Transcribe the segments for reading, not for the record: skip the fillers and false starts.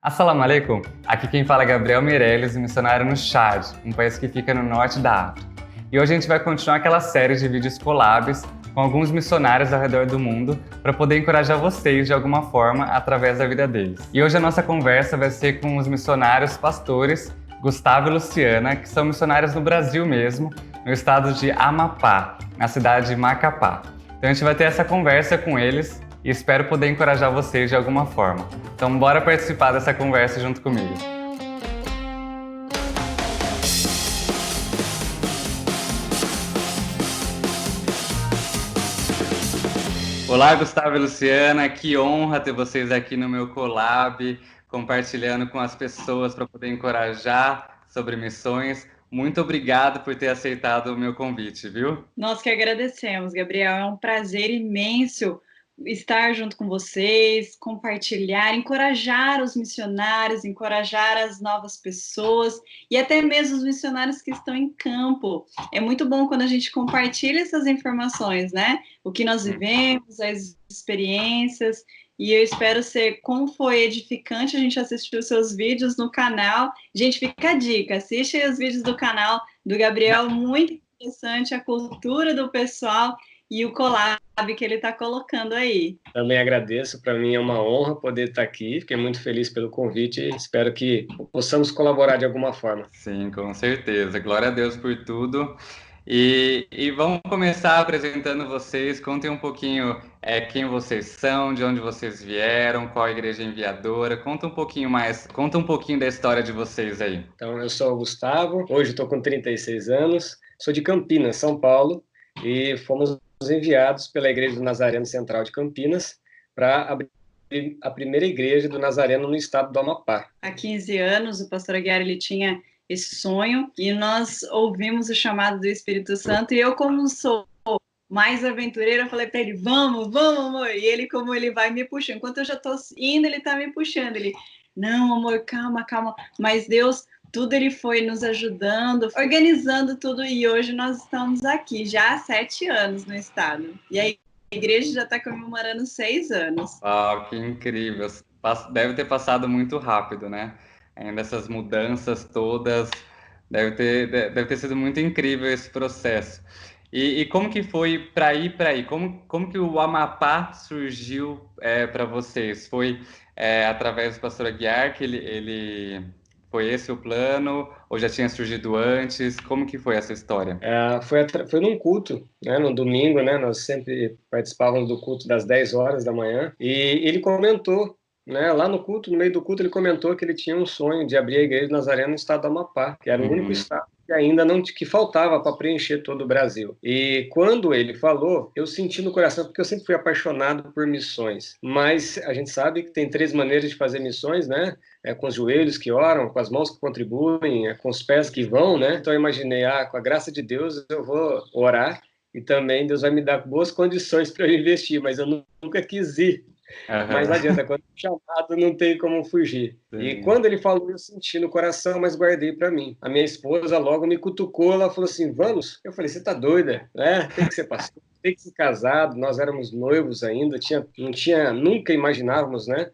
Assalamu alaikum, aqui quem fala é Gabriel Meirelles, missionário no Chad, um país que fica no norte da África. E hoje a gente vai continuar aquela série de vídeos collabs com alguns missionários ao redor do mundo para poder encorajar vocês de alguma forma através da vida deles. E hoje a nossa conversa vai ser com os missionários pastores Gustavo e Luciana, que são missionários no Brasil mesmo, no estado de Amapá, na cidade de Macapá. Então a gente vai ter essa conversa com eles e espero poder encorajar vocês de alguma forma. Então bora participar dessa conversa junto comigo. Olá, Gustavo e Luciana, que honra ter vocês aqui no meu collab, compartilhando com as pessoas para poder encorajar sobre missões. Muito obrigado por ter aceitado o meu convite, viu? Nós que agradecemos, Gabriel. É um prazer imenso estar junto com vocês, compartilhar, encorajar os missionários, encorajar as novas pessoas e até mesmo os missionários que estão em campo. É muito bom quando a gente compartilha essas informações, né? O que nós vivemos, as experiências, e eu espero ser, como foi edificante a gente assistir os seus vídeos no canal. Gente, fica a dica, assiste os vídeos do canal do Gabriel, muito interessante a cultura do pessoal e o collab que ele está colocando aí. Também agradeço, para mim é uma honra poder estar aqui, fiquei muito feliz pelo convite e espero que possamos colaborar de alguma forma. Sim, com certeza. Glória a Deus por tudo. E vamos começar apresentando vocês. Contem um pouquinho quem vocês são, de onde vocês vieram, qual a igreja enviadora. Conta um pouquinho mais, conta um pouquinho da história de vocês aí. Então, eu sou o Gustavo, hoje estou com 36 anos, sou de Campinas, São Paulo, e fomos enviados pela Igreja do Nazareno Central de Campinas para abrir a primeira igreja do Nazareno no estado do Amapá. Há 15 anos, o pastor Aguiar, ele tinha esse sonho e nós ouvimos o chamado do Espírito Santo, e eu, como sou mais aventureira, eu falei para ele, vamos, amor, e ele, como ele vai me puxando, enquanto eu já estou indo, ele está me puxando, ele, não, amor, calma, mas Deus, tudo ele foi nos ajudando, organizando tudo, e hoje nós estamos aqui, já há 7 anos no estado, e aí a igreja já está comemorando 6 anos. Uau, que incrível, deve ter passado muito rápido, né? Ainda essas mudanças todas, deve ter sido muito incrível esse processo. E como que foi para ir para aí? Como que o Amapá surgiu para vocês? Foi através do pastor Aguiar que ele foi esse o plano? Ou já tinha surgido antes? Como que foi essa história? Foi num culto, né, no domingo, né, nós sempre participávamos do culto das 10 horas da manhã, e ele comentou, né, lá no culto, no meio do culto, ele comentou que ele tinha um sonho de abrir a igreja de Nazareno no estado do Amapá, que era o único estado que ainda não que faltava para preencher todo o Brasil. E quando ele falou, eu senti no coração, porque eu sempre fui apaixonado por missões, mas a gente sabe que tem 3 maneiras de fazer missões, né? Com os joelhos que oram, com as mãos que contribuem, com os pés que vão, né? Então eu imaginei, com a graça de Deus eu vou orar e também Deus vai me dar boas condições para eu investir, mas eu nunca quis ir. Mas não adianta, quando é chamado não tem como fugir. Sim. E quando ele falou, eu senti no coração, mas guardei para mim. A minha esposa logo me cutucou, ela falou assim, vamos? Eu falei, você tá doida? Tem que ser pastor, tem que ser casado, nós éramos noivos ainda, nunca imaginávamos, né,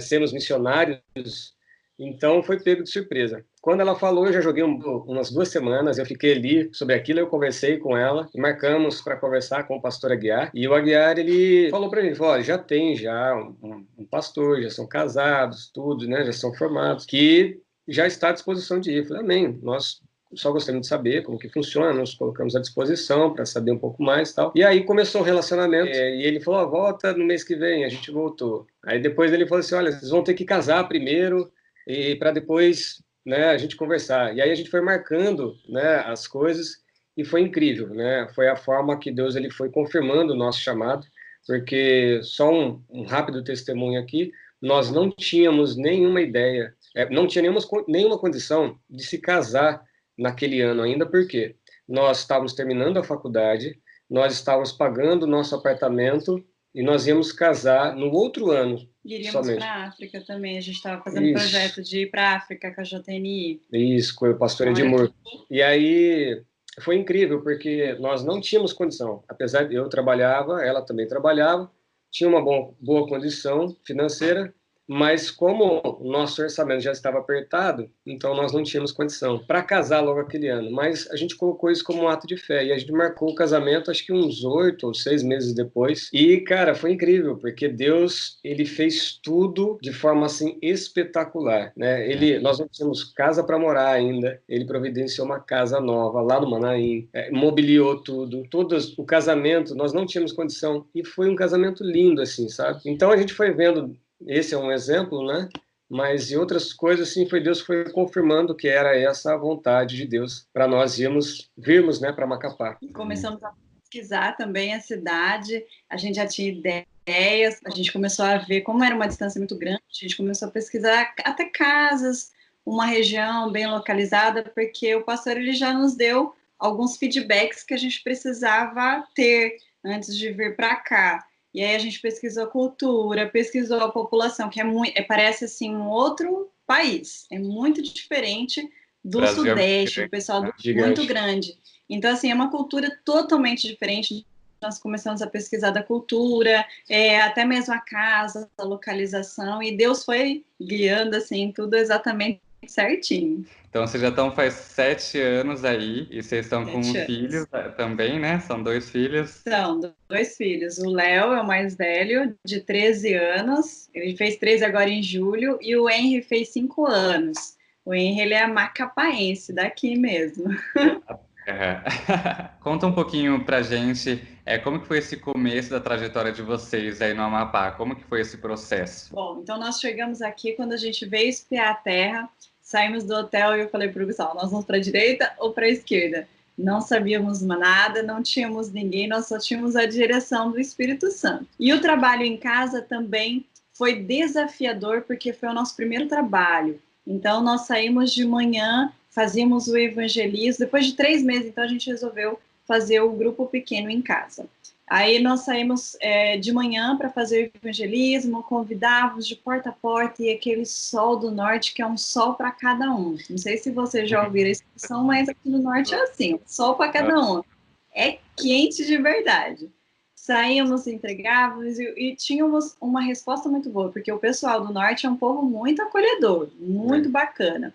sermos missionários, então foi pego de surpresa. Quando ela falou, eu já joguei umas 2 semanas, eu fiquei ali sobre aquilo, eu conversei com ela, e marcamos para conversar com o pastor Aguiar, e o Aguiar, ele falou para mim, olha, já tem um pastor, já são casados, tudo, né, já são formados, que já está à disposição de ir. Eu falei, amém, nós só gostaríamos de saber como que funciona, nos colocamos à disposição para saber um pouco mais e tal. E aí começou o relacionamento, e ele falou, volta no mês que vem, a gente voltou. Aí depois ele falou assim, olha, vocês vão ter que casar primeiro, e para depois, né, a gente conversar. E aí a gente foi marcando, né, as coisas, e foi incrível, né? Foi a forma que Deus ele foi confirmando o nosso chamado, porque só um rápido testemunho aqui, nós não tínhamos nenhuma ideia, não tinha nenhuma condição de se casar naquele ano ainda, porque nós estávamos terminando a faculdade, nós estávamos pagando o nosso apartamento, e nós íamos casar no outro ano. Iríamos para a África também, a gente estava fazendo projeto de ir para a África com a JNI. Isso, com o pastor Edmur. E aí foi incrível, porque nós não tínhamos condição. Apesar de eu trabalhava, ela também trabalhava, tinha uma boa condição financeira, Mas como o nosso orçamento já estava apertado, então nós não tínhamos condição para casar logo aquele ano. Mas a gente colocou isso como um ato de fé e a gente marcou o casamento, acho que uns 8 ou 6 meses depois. E cara, foi incrível porque Deus ele fez tudo de forma assim espetacular, né? Nós não tínhamos casa para morar ainda. Ele providenciou uma casa nova lá no Manaim, mobiliou tudo, o casamento nós não tínhamos condição e foi um casamento lindo assim, sabe? Então a gente foi vendo. Esse é um exemplo, né? Mas em outras coisas, sim, foi Deus que foi confirmando que era essa a vontade de Deus para nós virmos, né, para Macapá. E começamos a pesquisar também a cidade, a gente já tinha ideias, a gente começou a ver como era uma distância muito grande, a gente começou a pesquisar até casas, uma região bem localizada, porque o pastor ele já nos deu alguns feedbacks que a gente precisava ter antes de vir para cá. E aí a gente pesquisou a cultura, pesquisou a população, que parece assim um outro país, é muito diferente do Brasil Sudeste, o pessoal muito grande. Então, assim, é uma cultura totalmente diferente. Nós começamos a pesquisar da cultura, até mesmo a casa, a localização, e Deus foi guiando, assim, tudo exatamente certinho. Então, vocês já estão faz 7 anos aí, e vocês estão com 7 anos. filhos também, né? São 2 filhos. São 2 filhos. O Léo é o mais velho, de 13 anos. Ele fez 13 agora em julho, e o Henry fez 5 anos. O Henry, ele é macapaense, daqui mesmo. Conta um pouquinho pra gente como que foi esse começo da trajetória de vocês aí no Amapá, como que foi esse processo? Bom, então nós chegamos aqui quando a gente veio espiar a terra, saímos do hotel e eu falei para o Gustavo, nós vamos para a direita ou para a esquerda? Não sabíamos nada, não tínhamos ninguém, nós só tínhamos a direção do Espírito Santo. E o trabalho em casa também foi desafiador, porque foi o nosso primeiro trabalho. Então nós saímos de manhã, fazíamos o evangelismo, depois de 3 meses, então a gente resolveu fazer o grupo pequeno em casa. Aí nós saímos de manhã para fazer o evangelismo, convidávamos de porta a porta, e aquele sol do norte, que é um sol para cada um. Não sei se vocês já ouviram a expressão, mas aqui no norte é assim, sol para cada um. É quente de verdade. Saíamos, entregávamos e tínhamos uma resposta muito boa, porque o pessoal do norte é um povo muito acolhedor, muito bacana.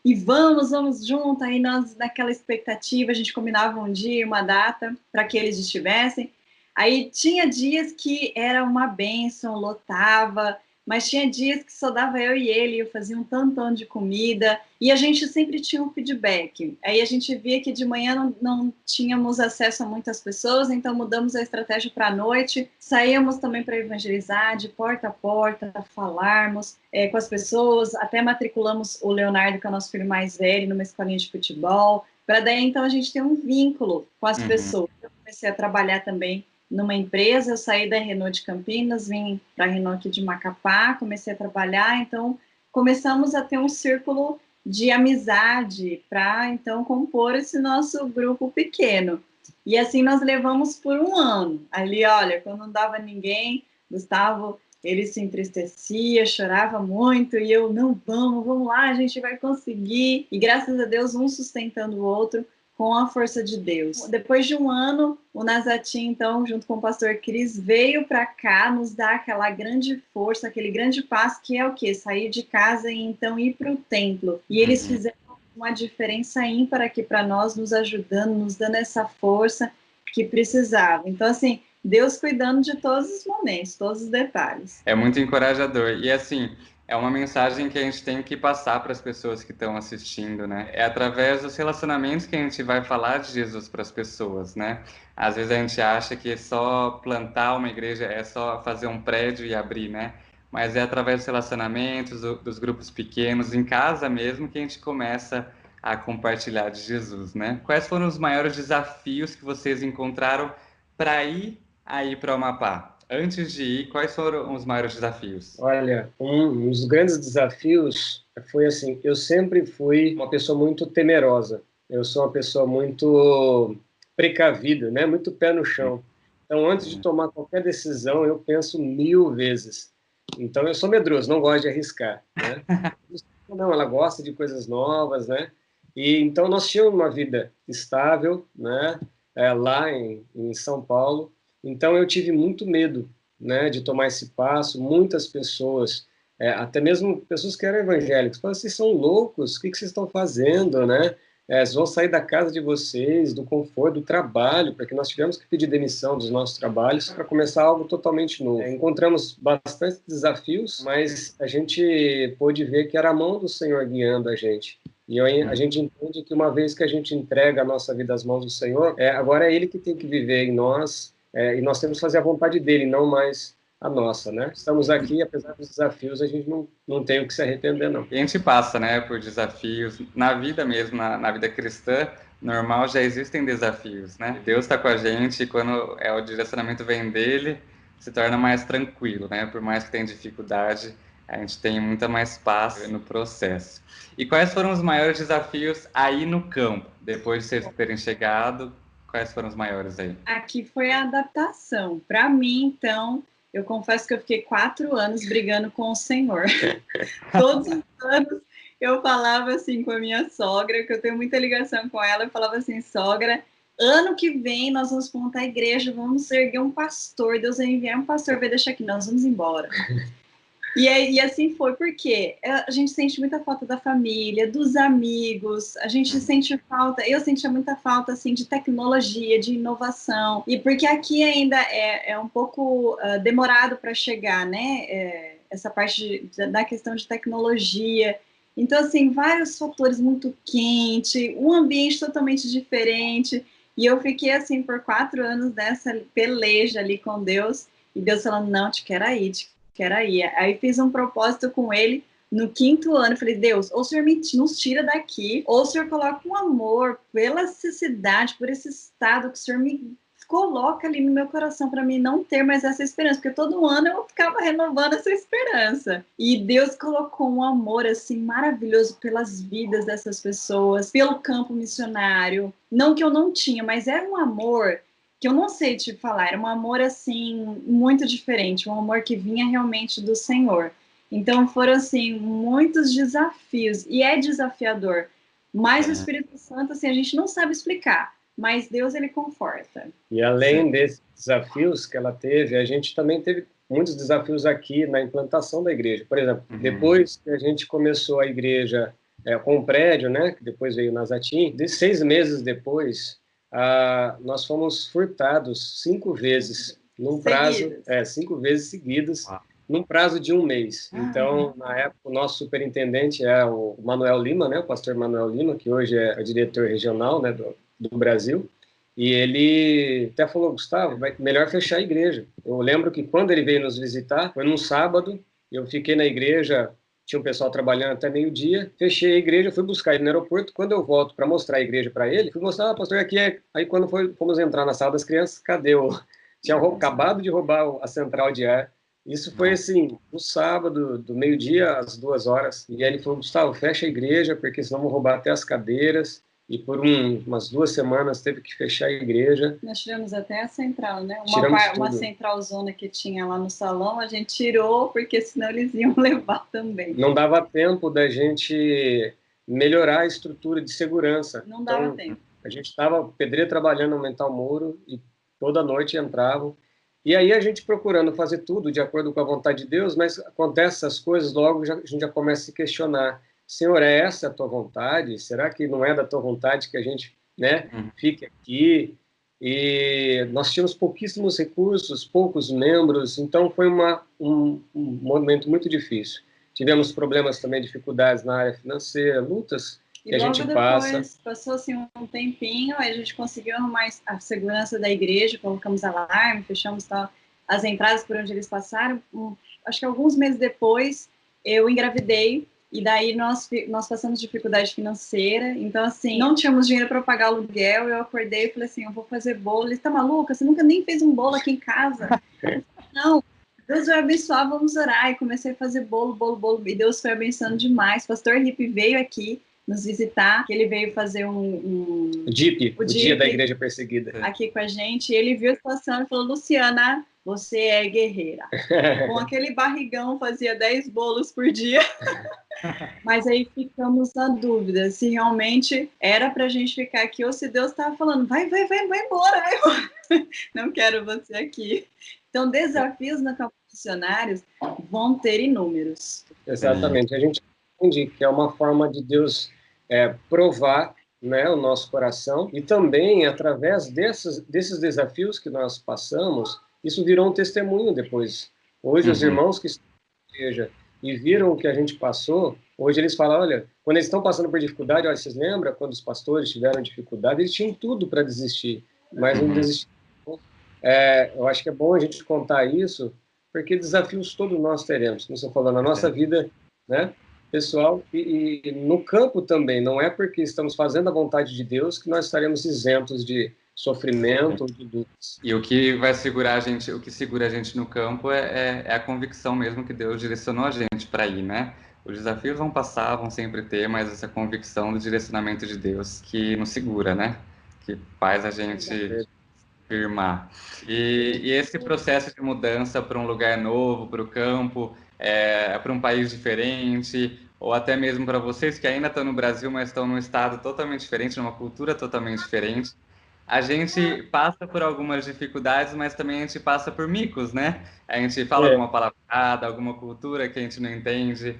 E vamos junto, aí nós naquela expectativa, a gente combinava um dia, uma data, para que eles estivessem. Aí tinha dias que era uma bênção, lotava, mas tinha dias que só dava eu e ele, eu fazia um tantão de comida, e a gente sempre tinha um feedback. Aí a gente via que de manhã não tínhamos acesso a muitas pessoas, então mudamos a estratégia para a noite, saíamos também para evangelizar, de porta a porta, falarmos com as pessoas, até matriculamos o Leonardo, que é o nosso filho mais velho, numa escolinha de futebol, para daí então a gente ter um vínculo com as pessoas. Eu comecei a trabalhar também numa empresa, eu saí da Renault de Campinas, vim para a Renault aqui de Macapá, comecei a trabalhar, então começamos a ter um círculo de amizade para, então, compor esse nosso grupo pequeno. E assim nós levamos por 1 ano. Ali, olha, quando não dava ninguém, Gustavo, ele se entristecia, chorava muito, e eu, não, vamos lá, a gente vai conseguir. E graças a Deus, um sustentando o outro, com a força de Deus. Depois de 1 ano, o Nazatim, então, junto com o pastor Cris, veio para cá nos dar aquela grande força, aquele grande passo, que é o quê? Sair de casa e então ir para o templo. E eles fizeram uma diferença ímpar aqui para nós, nos ajudando, nos dando essa força que precisava. Então, assim, Deus cuidando de todos os momentos, todos os detalhes. É muito encorajador. E assim, é uma mensagem que a gente tem que passar para as pessoas que estão assistindo, né? É através dos relacionamentos que a gente vai falar de Jesus para as pessoas, né? Às vezes a gente acha que é só plantar uma igreja, é só fazer um prédio e abrir, né? Mas é através dos relacionamentos, dos grupos pequenos, em casa mesmo, que a gente começa a compartilhar de Jesus, né? Quais foram os maiores desafios que vocês encontraram para ir aí para o Amapá? Antes de ir, quais foram os maiores desafios? Olha, um dos grandes desafios foi assim, eu sempre fui uma pessoa muito temerosa. Eu sou uma pessoa muito precavida, né? Muito pé no chão. Então, antes de tomar qualquer decisão, eu penso 1000 vezes. Então, eu sou medroso, não gosto de arriscar, né? Não, ela gosta de coisas novas, né? E então nós tínhamos uma vida estável, né? Lá em São Paulo. Então eu tive muito medo, né, de tomar esse passo. Muitas pessoas até mesmo pessoas que eram evangélicas, falam, vocês são loucos, o que vocês estão fazendo, né? Vocês vão sair da casa de vocês, do conforto, do trabalho, porque nós tivemos que pedir demissão dos nossos trabalhos para começar algo totalmente novo. Encontramos bastante desafios, mas a gente pôde ver que era a mão do Senhor guiando a gente. E a gente entende que uma vez que a gente entrega a nossa vida às mãos do Senhor, agora é Ele que tem que viver em nós, e nós temos que fazer a vontade dEle, não mais a nossa, né? Estamos aqui, apesar dos desafios, a gente não tem o que se arrepender, não. E a gente passa, né, por desafios na vida mesmo, na vida cristã normal já existem desafios, né? Deus está com a gente e quando o direcionamento vem dele, se torna mais tranquilo, né? Por mais que tenha dificuldade, a gente tem muita mais paz no processo. E quais foram os maiores desafios aí no campo, depois de vocês terem chegado? Quais foram os maiores aí? Aqui foi a adaptação. Para mim, então, eu confesso que eu fiquei 4 anos brigando com o Senhor. Todos os anos eu falava assim com a minha sogra, que eu tenho muita ligação com ela, eu falava assim, sogra, ano que vem nós vamos montar a igreja, vamos erguer um pastor, Deus vai enviar um pastor, vai deixar aqui, nós vamos embora. E assim foi, porque a gente sente muita falta da família, dos amigos, a gente sente falta, eu sentia muita falta, assim, de tecnologia, de inovação, e porque aqui ainda é um pouco demorado para chegar, né, essa parte da questão de tecnologia, então, assim, vários fatores muito quente, um ambiente totalmente diferente, e eu fiquei, assim, por 4 anos nessa peleja ali com Deus, e Deus falando, não, te quero aí, Aí fiz um propósito com ele no 5º ano. Falei, Deus, ou o Senhor nos tira daqui, ou o Senhor coloca um amor pela cidade, por esse estado, que o Senhor me coloca ali no meu coração para mim não ter mais essa esperança, porque todo ano eu ficava renovando essa esperança. E Deus colocou um amor assim maravilhoso pelas vidas dessas pessoas, pelo campo missionário. Não que eu não tinha, mas era um amor que eu não sei te falar, era um amor, assim, muito diferente, um amor que vinha realmente do Senhor. Então, foram, assim, muitos desafios, e é desafiador, mas o Espírito Santo, assim, a gente não sabe explicar, mas Deus, ele conforta. E além desses desafios que ela teve, a gente também teve muitos desafios aqui na implantação da igreja. Por exemplo, depois que a gente começou a igreja com o prédio, né, que depois veio Nazatim, 6 meses depois, nós fomos furtados 5 vezes, num prazo, 5 vezes seguidas, num prazo de 1 mês. Então, na época, o nosso superintendente é o Manuel Lima, né, o pastor Manuel Lima, que hoje é o diretor regional, né, do Brasil, e ele até falou, Gustavo, melhor fechar a igreja. Eu lembro que quando ele veio nos visitar, foi num sábado, eu fiquei na igreja, tinha um pessoal trabalhando até meio-dia, fechei a igreja, fui buscar ele no aeroporto, quando eu volto para mostrar a igreja para ele, fui mostrar, pastor, aqui aí quando fomos entrar na sala das crianças, cadê tinha acabado de roubar a central de ar, isso foi assim, no sábado, do meio-dia às 2 horas, e aí ele falou, Gustavo, fecha a igreja, porque senão vão roubar até as cadeiras, e por umas 2 semanas teve que fechar a igreja. Nós tiramos até a central, né? Uma central zona que tinha lá no salão, a gente tirou, porque senão eles iam levar também. Não dava tempo da gente melhorar a estrutura de segurança. Não dava tempo. A gente estava, pedreiro trabalhando, aumentar o muro, e toda noite entravam. E aí a gente procurando fazer tudo de acordo com a vontade de Deus, mas acontece essas coisas, logo a gente já começa a se questionar. Senhor, é essa a tua vontade? Será que não é da tua vontade que a gente, né, fique aqui? E nós tínhamos pouquíssimos recursos, poucos membros, então foi um momento muito difícil. Tivemos problemas também, dificuldades na área financeira, lutas que a gente passa. E depois passou assim um tempinho, aí a gente conseguiu arrumar a segurança da igreja, colocamos alarme, fechamos as entradas por onde eles passaram. Acho que alguns meses depois eu engravidei. E daí nós passamos dificuldade financeira, então assim, não tínhamos dinheiro para pagar aluguel, eu acordei e falei assim, eu vou fazer bolo. Ele, tá maluca? Você nunca nem fez um bolo aqui em casa? Eu falei, não, Deus vai abençoar, vamos orar. E comecei a fazer bolo, e Deus foi abençoando demais. Pastor Ripe veio aqui nos visitar, que ele veio fazer o dia da igreja perseguida. Aqui com a gente, e ele viu a situação e falou, Luciana, você é guerreira. Com aquele barrigão, fazia 10 bolos por dia. Mas aí ficamos na dúvida se realmente era pra gente ficar aqui ou se Deus estava falando, vai embora. Não quero você aqui. Então, desafios no campo missionários vão ter inúmeros. Exatamente. A gente entende que é uma forma de Deus provar, né, o nosso coração, e também, através desses desafios que nós passamos, isso virou um testemunho depois. Hoje, os irmãos que estão na igreja e viram o que a gente passou, hoje eles falam, olha, quando eles estão passando por dificuldade, olha, vocês lembram quando os pastores tiveram dificuldade? Eles tinham tudo para desistir, mas não desistiram. Eu acho que é bom a gente contar isso, porque desafios todos nós teremos, como você falou, na nossa vida, né, pessoal, e no campo também. Não é porque estamos fazendo a vontade de Deus que nós estaremos isentos de sofrimento ou de dúvidas. E o que vai segurar a gente, o que segura a gente no campo é a convicção mesmo que Deus direcionou a gente para ir, né? Os desafios vão passar, vão sempre ter, mas essa convicção do direcionamento de Deus que nos segura, né? Que faz a gente firmar. E esse processo de mudança para um lugar novo, para o campo, para um país diferente, ou até mesmo para vocês que ainda estão no Brasil, mas estão num estado totalmente diferente, numa cultura totalmente diferente, a gente passa por algumas dificuldades, mas também a gente passa por micos, né? A gente fala alguma palavrada, alguma cultura que a gente não entende.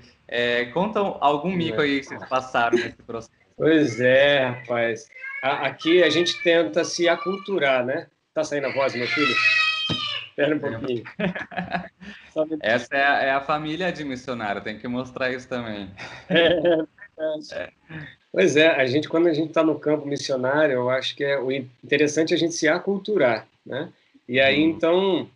Conta algum mico aí que vocês passaram nesse processo. Pois é, rapaz. Aqui a gente tenta se aculturar, né? Tá saindo a voz, meu filho? Espera um pouquinho. Essa é a família de missionário, tem que mostrar isso também. Pois é, quando a gente está no campo missionário, eu acho que o interessante é a gente se aculturar, né? E aí, então,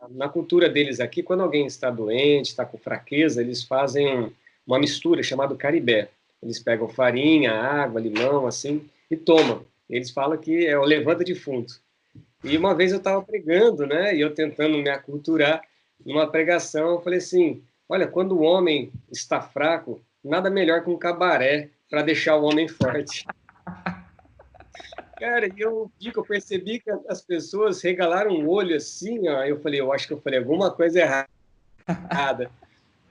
na cultura deles aqui, quando alguém está doente, está com fraqueza, eles fazem uma mistura chamada caribé. Eles pegam farinha, água, limão, assim, e tomam. Eles falam que é o levanta defunto. E uma vez eu estava pregando, né? E eu tentando me aculturar numa pregação, eu falei assim, olha, quando o homem está fraco, nada melhor que um cabaré para deixar o homem forte. Cara, e eu percebi que as pessoas regalaram o olho assim, ó, eu acho que eu falei alguma coisa errada.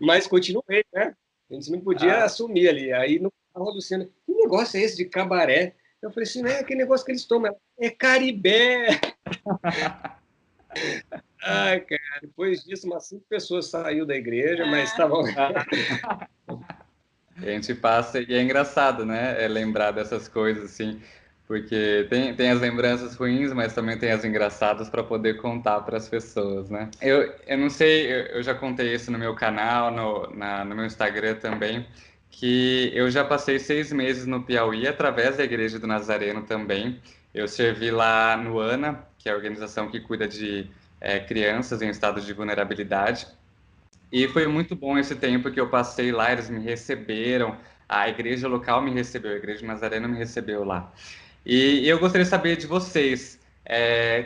Mas continuei, né? A gente não podia assumir ali. Aí no carro, a Luciana, que negócio é esse de cabaré? Eu falei assim, não é aquele negócio que eles tomam, é caribé. Ai, cara, depois disso, umas 5 pessoas saíram da igreja, mas estavam... A gente passa, e é engraçado, né? Lembrar dessas coisas, assim, porque tem as lembranças ruins, mas também tem as engraçadas para poder contar para as pessoas, né? Eu não sei, eu já contei isso no meu canal, no meu Instagram também, que eu já passei 6 meses no Piauí através da Igreja do Nazareno também. Eu servi lá no ANA, que é a organização que cuida de crianças em estado de vulnerabilidade. E foi muito bom esse tempo que eu passei lá, eles me receberam, a igreja local me recebeu, a igreja Nazarena me recebeu lá. E eu gostaria de saber de vocês,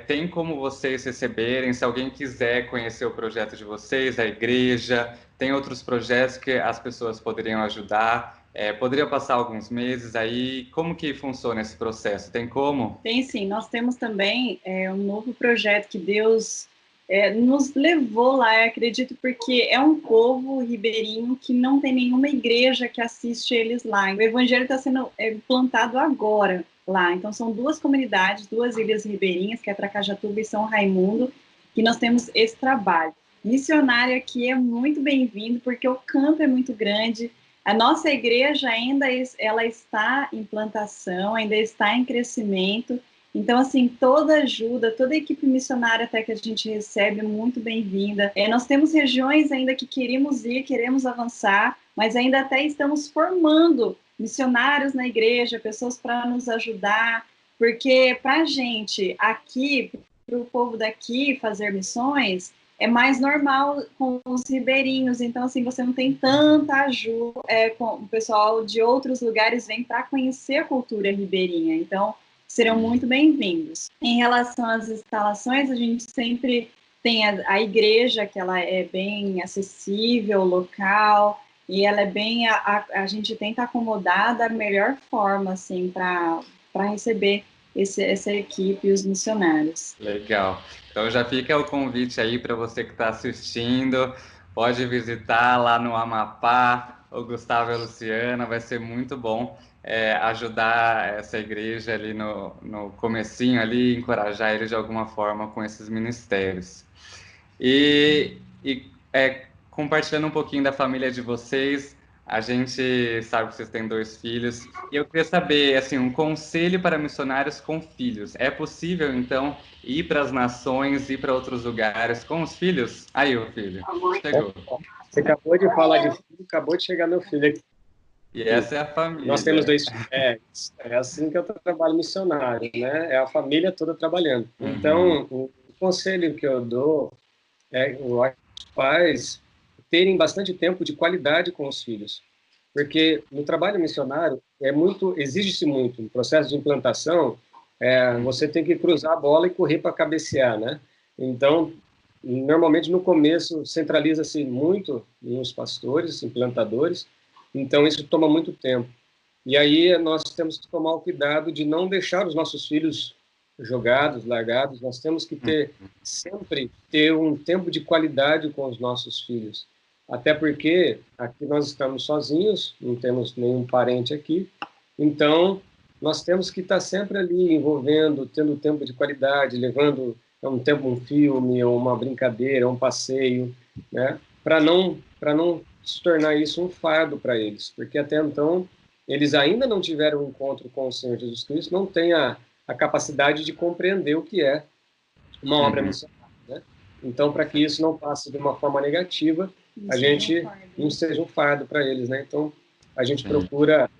tem como vocês receberem, se alguém quiser conhecer o projeto de vocês, a igreja, tem outros projetos que as pessoas poderiam ajudar, poderia passar alguns meses aí, como que funciona esse processo? Tem como? Tem sim, nós temos também um novo projeto que Deus nos levou lá, eu acredito, porque é um povo ribeirinho que não tem nenhuma igreja que assiste eles lá. O evangelho está sendo plantado agora lá. Então, são 2 comunidades, 2 ilhas ribeirinhas, que é Tracajatuba e São Raimundo, que nós temos esse trabalho. Missionário aqui é muito bem-vindo, porque o campo é muito grande. A nossa igreja ainda ela está em plantação, ainda está em crescimento. Então, assim, toda ajuda, toda a equipe missionária até que a gente recebe é muito bem-vinda. Nós temos regiões ainda que queremos ir, queremos avançar, mas ainda até estamos formando missionários na igreja, pessoas para nos ajudar, porque para a gente aqui, para o povo daqui fazer missões, é mais normal com os ribeirinhos, então assim, você não tem tanta ajuda, com o pessoal de outros lugares vem para conhecer a cultura ribeirinha, então serão muito bem-vindos. Em relação às instalações, a gente sempre tem a igreja, que ela é bem acessível, local, e ela é bem, a gente tenta acomodar da melhor forma, assim, para receber essa equipe e os missionários. Legal. Então já fica o convite aí para você que está assistindo, pode visitar lá no Amapá, o Gustavo e a Luciana, vai ser muito bom ajudar essa igreja ali no comecinho ali, encorajar eles de alguma forma com esses ministérios. E Compartilhando um pouquinho da família de vocês, a gente sabe que vocês têm 2 filhos, e eu queria saber, assim, um conselho para missionários com filhos. É possível, então, ir para as nações, ir para outros lugares com os filhos? Aí, o filho, chegou. Você acabou de falar de filho, acabou de chegar meu filho aqui. E essa é a Nós temos família. 2 filhos. É assim que eu trabalho missionário, né? É a família toda trabalhando. Uhum, Então, o conselho que eu dou é os pais terem bastante tempo de qualidade com os filhos. Porque no trabalho missionário exige-se muito, no processo de implantação, você tem que cruzar a bola e correr para cabecear, né? Então, normalmente no começo centraliza-se muito nos pastores, implantadores, então isso toma muito tempo. E aí nós temos que tomar o cuidado de não deixar os nossos filhos jogados, largados. Nós temos que sempre ter um tempo de qualidade com os nossos filhos. Até porque aqui nós estamos sozinhos, não temos nenhum parente aqui. Então, nós temos que estar sempre ali envolvendo, tendo tempo de qualidade, levando um filme, ou uma brincadeira, um passeio, né? Para não se tornar isso um fardo para eles, porque até então eles ainda não tiveram um encontro com o Senhor Jesus Cristo, não têm a capacidade de compreender o que é uma obra uhum, missionária, né? Então, para que isso não passe de uma forma negativa, a gente não seja um fardo para eles, né? Então, a gente sim. procura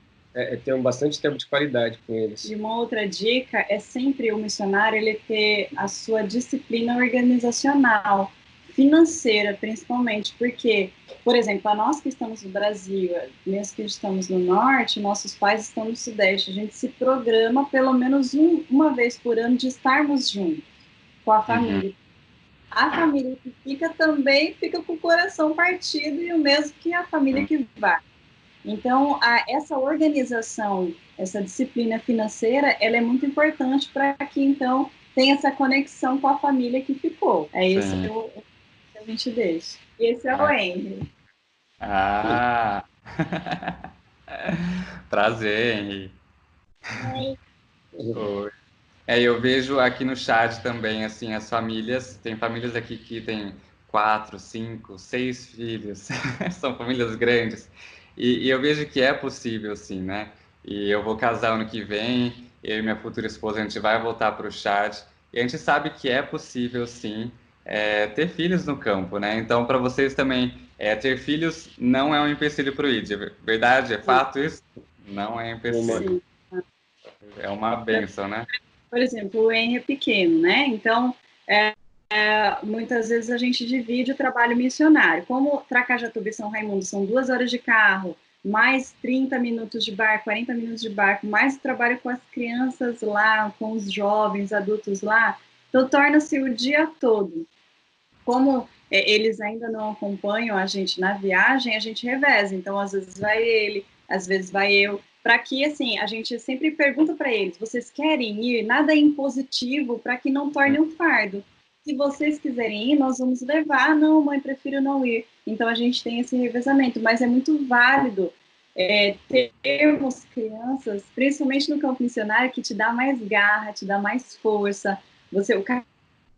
ter bastante tempo de qualidade com eles. E uma outra dica é sempre o missionário ele ter a sua disciplina organizacional, financeira principalmente, porque, por exemplo, a nós que estamos no Brasil, mesmo que estamos no norte, nossos pais estão no sudeste, a gente se programa pelo menos uma vez por ano de estarmos juntos com a Uhum, família. A família que fica também fica com o coração partido e o mesmo que a família uhum, que vai. Então, essa organização, essa disciplina financeira, ela é muito importante para que, então, tenha essa conexão com a família que ficou. É isso sim. que a gente deixa. Esse é o Ah, Henry. ah. Prazer, Henri. Oi. Eu vejo aqui no chat também, assim, as famílias. Tem famílias aqui que têm 4, 5, 6 filhos. São famílias grandes. E eu vejo que é possível, sim, né? E eu vou casar ano que vem, eu e minha futura esposa, a gente vai voltar para o chat. E a gente sabe que é possível, sim, ter filhos no campo, né? Então, para vocês também, ter filhos não é um empecilho para o ID. É verdade? É fato isso? Não é Uma, empecilho. Sim. É uma bênção, né? Por exemplo, o Henry é pequeno, né? Então, muitas vezes a gente divide o trabalho missionário. Como Tracajatuba e São Raimundo são 2 horas de carro, mais 30 minutos de barco, 40 minutos de barco, mais o trabalho com as crianças lá, com os jovens, adultos lá, então torna-se o dia todo. Como eles ainda não acompanham a gente na viagem, a gente reveza. Então, às vezes vai ele, às vezes vai eu, para que assim a gente sempre pergunta para eles: vocês querem ir? Nada é impositivo para que não torne um fardo. Se vocês quiserem ir, nós vamos levar. Ah, não, mãe, prefiro não ir. Então a gente tem esse revezamento, mas é muito válido termos crianças, principalmente no campo missionário, que te dá mais garra, te dá mais força. O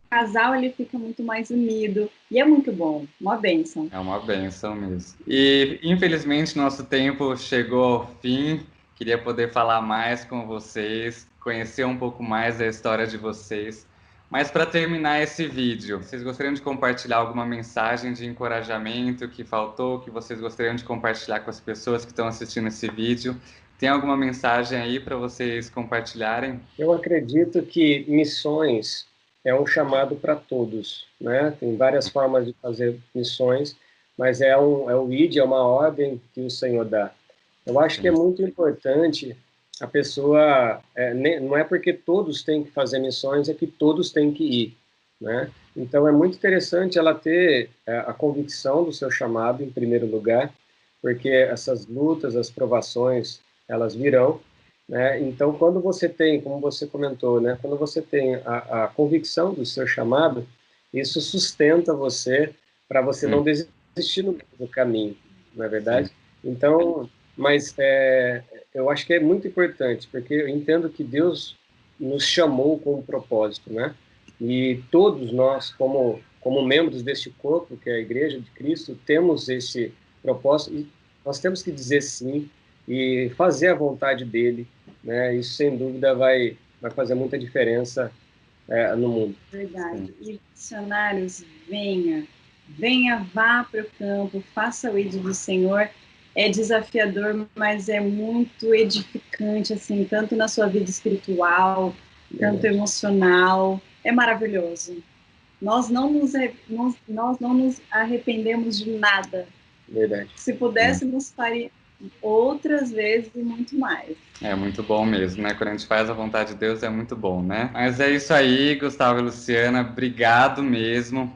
casal ele fica muito mais unido e é muito bom, uma bênção. É uma benção mesmo. E infelizmente nosso tempo chegou ao fim. Queria poder falar mais com vocês, conhecer um pouco mais da história de vocês. Mas para terminar esse vídeo, vocês gostariam de compartilhar alguma mensagem de encorajamento que faltou, que vocês gostariam de compartilhar com as pessoas que estão assistindo esse vídeo? Tem alguma mensagem aí para vocês compartilharem? eu acredito que missões é um chamado para todos, né? Tem várias formas de fazer missões, mas é o ID, é uma ordem que o Senhor dá. Eu acho que é Sim. muito importante a pessoa, não é porque todos têm que fazer missões, é que todos têm que ir, né? Então é muito interessante ela ter a convicção do seu chamado em primeiro lugar, porque essas lutas, as provações, elas virão, né? Então quando você tem, como você comentou, né? Quando você tem a convicção do seu chamado, isso sustenta você para você Hum, não desistir no meio do caminho, não é sim. verdade? Então, mas eu acho que é muito importante, porque eu entendo que Deus nos chamou com um propósito, né? E todos nós, como membros deste corpo, que é a Igreja de Cristo, temos esse propósito e nós temos que dizer sim e fazer a vontade dele, né? Isso, sem dúvida, vai fazer muita diferença no mundo. Verdade. E missionários, venha, vá para o campo, faça o ID do Senhor. É desafiador, mas é muito edificante, assim, tanto na sua vida espiritual, tanto emocional. É maravilhoso. Nós não nos arrependemos de nada. Verdade. Se pudéssemos, faria outras vezes e muito mais. É muito bom mesmo, né? Quando a gente faz a vontade de Deus é muito bom, né? Mas é isso aí, Gustavo e Luciana, obrigado mesmo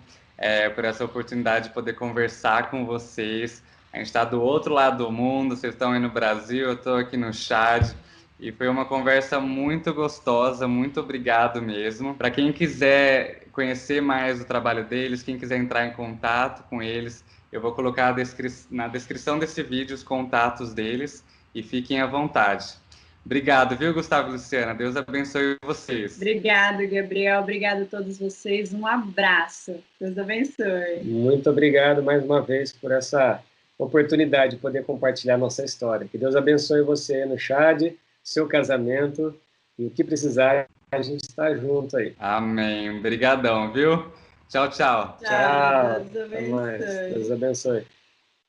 por essa oportunidade de poder conversar com vocês. A gente está do outro lado do mundo, vocês estão aí no Brasil, eu estou aqui no Chad. E foi uma conversa muito gostosa, muito obrigado mesmo. Para quem quiser conhecer mais o trabalho deles, quem quiser entrar em contato com eles, eu vou colocar na descrição desse vídeo os contatos deles e fiquem à vontade. Obrigado, viu, Gustavo e Luciana? Deus abençoe vocês. Obrigado, Gabriel. Obrigado a todos vocês. Um abraço. Deus abençoe. Muito obrigado mais uma vez por essa oportunidade de poder compartilhar nossa história. Que Deus abençoe você no Chad, seu casamento, e o que precisar, a gente está junto aí. Amém. Obrigadão, viu? Tchau, tchau. Tchau. Deus Até mais. abençoe. Deus abençoe.